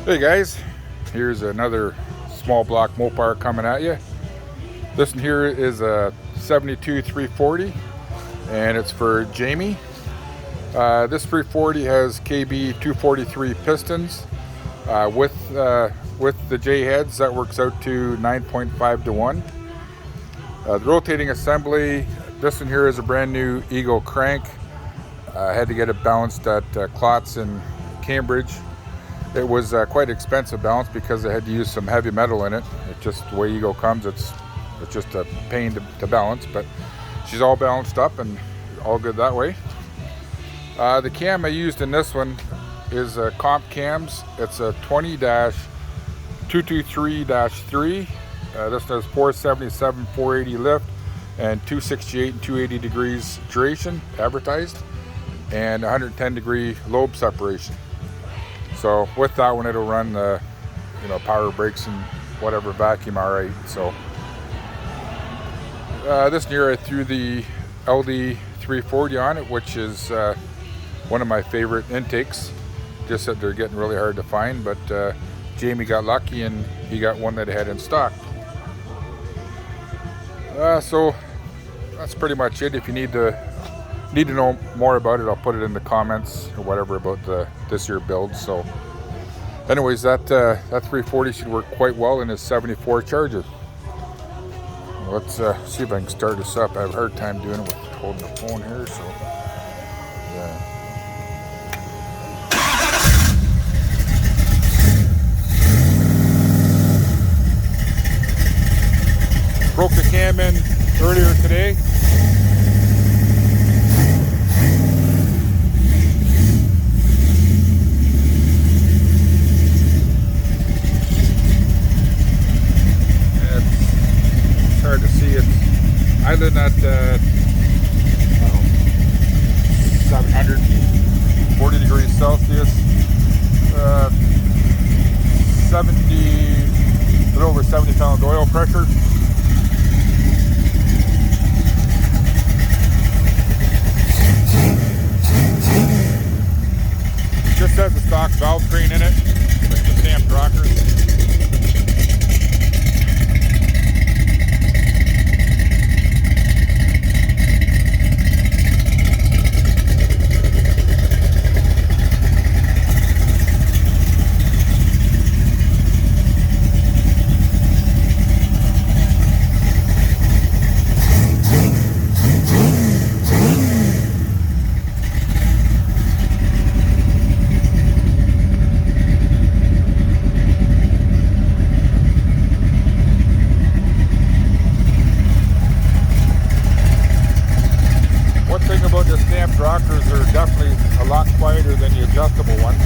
Hey guys, here's another small block Mopar coming at you. This one here is a 72-340 and it's for Jamie. This 340 has KB243 pistons. With the J heads, that works out to 9.5 to 1. The rotating assembly, this one here is a brand new Eagle crank. I had to get it balanced at Klotz in Cambridge. It was quite expensive balance because I had to use some heavy metal in it. It's just the way Eagle comes, it's just a pain to balance, but she's all balanced up and all good that way. The cam I used in this one is comp cams. It's a 20-223-3. This does 477, 480 lift, and 268 and 280 degrees duration advertised, and 110 degree lobe separation. So with that one, it'll run the power brakes and whatever vacuum all right. So this year I threw the LD340 on it, which is one of my favorite intakes. Just that they're getting really hard to find, but Jamie got lucky and he got one that I had in stock. So that's pretty much it. If you need to know more about it, I'll put it in the comments or whatever about this year build. So anyways, that 340 should work quite well in his 74 Charger. Let's see if I can start this up. I have a hard time doing it with holding the phone here, so yeah. Broke the cam in earlier today. It's hard to see. It's island at 740 degrees Celsius, a little over 70 pounds oil pressure. Just has a stock valve train in it with the stamped rockers. The stamped rockers are definitely a lot quieter than the adjustable ones.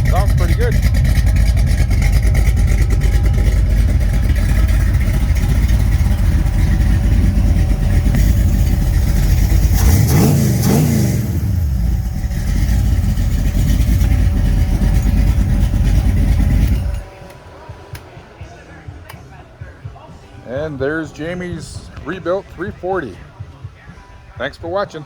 Sounds pretty good. And there's Jamie's rebuilt 340. Thanks for watching.